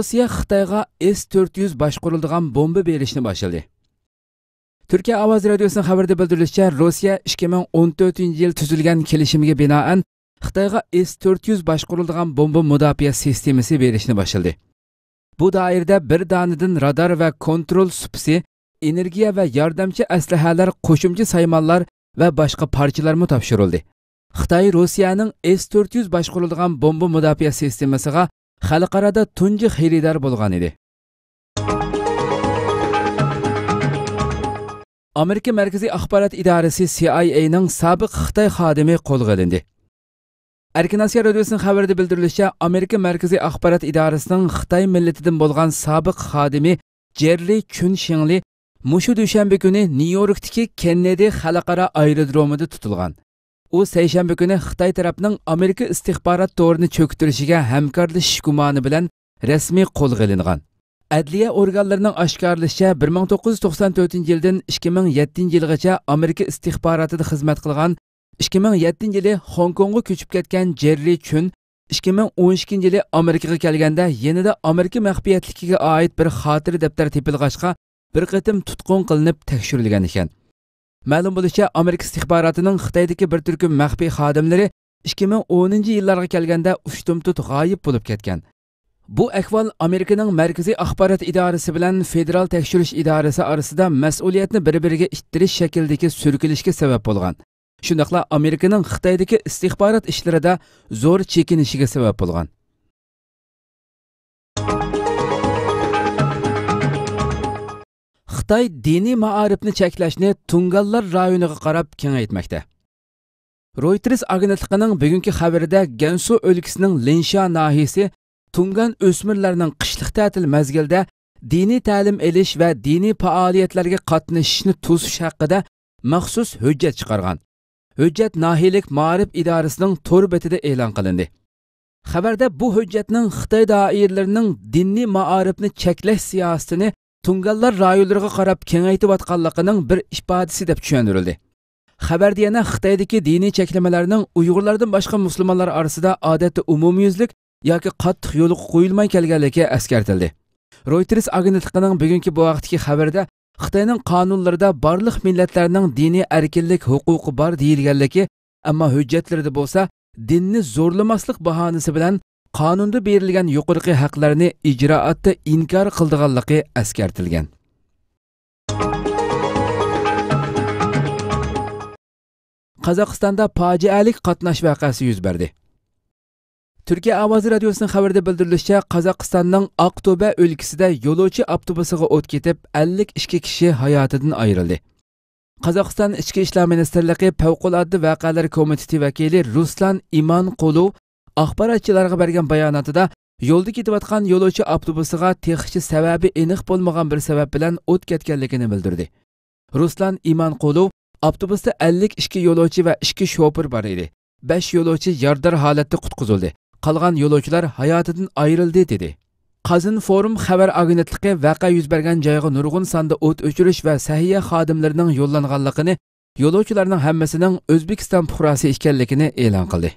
Rossiya Xitoyga S-400 boshqariladigan bomba berishni boshladi. Türkiye Ovoz Radiosu'nun xabarida bildirilishicha, Rossiya 2014-yil tuzilgan kelishimiga binoan Xitoyga S-400 boshqariladigan bomba mudofaa sistemasi berishni boshladi. Bu doirada bir danadan radar va kontrol supisi, energiya va yordamchi aslahalar, qo'shimcha saymonlar va boshqa parchalar topshirildi. Xitoy Rossiyaning S-400 boshqariladigan bomba mudofaa sistemasiga xalqarada tunji xaridor bo'lgan edi. Amerika Markaziy axborot idorasi CIA'ning sobiq Xitoy xodimi qo'lga olindi. Erkin Asiya radiosuning xabarida bildirilishicha, Amerika Markaziy axborot idorasining Xitoy millatidan bo'lgan sobiq xodimi Jerry Chun Shingli mushu dushanba kuni Nyu-Yorkdagi Kennedy xalqaro aerodromida tutilgan. U seshanba kuni Xitoy tarafining Amerika istixborot to'rini cho'ktirishiga hamkorlashish gumoni bilan rasmiy qo'lga olingan. Adliya organlarining oshkorlashicha 1994-yildan 2007-yilgacha Amerika istixborotida xizmat qilgan, 2007-yili Hong Kongga ko'chib ketgan Jerry Chun 2012-yili Amerikaga kelganda yanada Amerika maxfiyatligiga oid bir xotira daftar tepilg'achqa bir qatim tutqun qilinib tekshirilgan ekan. Ma'lum bo'lishicha, Amerika istixborotining Xitoydagi bir turkum maxfiy xodimlari 2010-yillarga kelganda ushtumtut g'oyib bo'lib ketgan. Bu ahvol Amerikaning Markaziy axborot idorasi bilan Federal tekshirish idorasi orasida mas'uliyatni bir-biriga ittirish shaklidagi surkilishga sabab bo'lgan. Shundaqla Amerikaning Xitoydagi istixborot ishlarida zo'r chekinishiga sabab bo'lgan. Xitoy diniy ma'arifni cheklashni Tungallar rayoniga qarab kengaytmoqda. Reuters agentligining bugungi xabarida Gansu o'lkasining Linsha nahiyasi Tungan o'smirlarning qishliq ta'til mezgilida diniy ta'lim olish va diniy faoliyatlarga qatnashishni to'sish haqida maxsus hujjat chiqargan. Hujjat nahiyalik ma'arif idorasining to'r betida e'lon qilindi. Xabarda bu hujjatning Xitoy doiralarining diniy ma'arifni cheklash siyosatini Tungallar rayonlariga qarab kengaytayotganligining bir ifodasi deb tushuntirildi. Xabarda yana Xitoydagi diniy cheklamalarning Uyg'urlardan boshqa musulmonlar orasida odatda umumyuzlik yoki qattiq yo'l qo'yilmay kelganligi eskartildi. Reuters agentligining bugungi bu vaqtdagi xabarida Xitoyning qonunlarida barliq millatlarning diniy erkinlik huquqi bor deyilganligi, ammo hujjatlarda bo'lsa dinni zo'rlamaslik bahonasi bilan qonunda berilgan yuqorqi haqlarni ijroatda inkor qildiganligi eskartilgan. Qozog'istonda fojialik qatnash voqeasi yuz berdi. Türkiye Ovoz Radiosu'nun xabarida bildirilishicha, Qozog'istonning Aqto'ba o'lkasida yo'lovchi avtobusiga o't ketib, 52 kishi hayotidan ayrildi. Qozog'iston Ichki ishlar ministrligi favqulodda voqealar komiteti vakili Ruslan Imanqulov axborotchilarga bergan bayonotida yo'lda ketayotgan yo'lovchi avtobusiga texnicha sababi aniq bo'lmagan bir sabab bilan o't ketganligini bildirdi. Ruslan Imanqulov avtobusda 52 yo'lovchi va 2 shofir bor edi. 5 yo'lovchi yordar holatda qutqizildi. Qolgan yo'lovchilar hayotidan ayrildi dedi. Qazin Forum xabar agentligi voqea yuz bergan joyga nurg'un sonda o't o'chirish va sahiya xodimlarining yo'llanganligini, yo'lovchilarning hammasining O'zbekiston fuqarosi ekanligini e'lon qildi.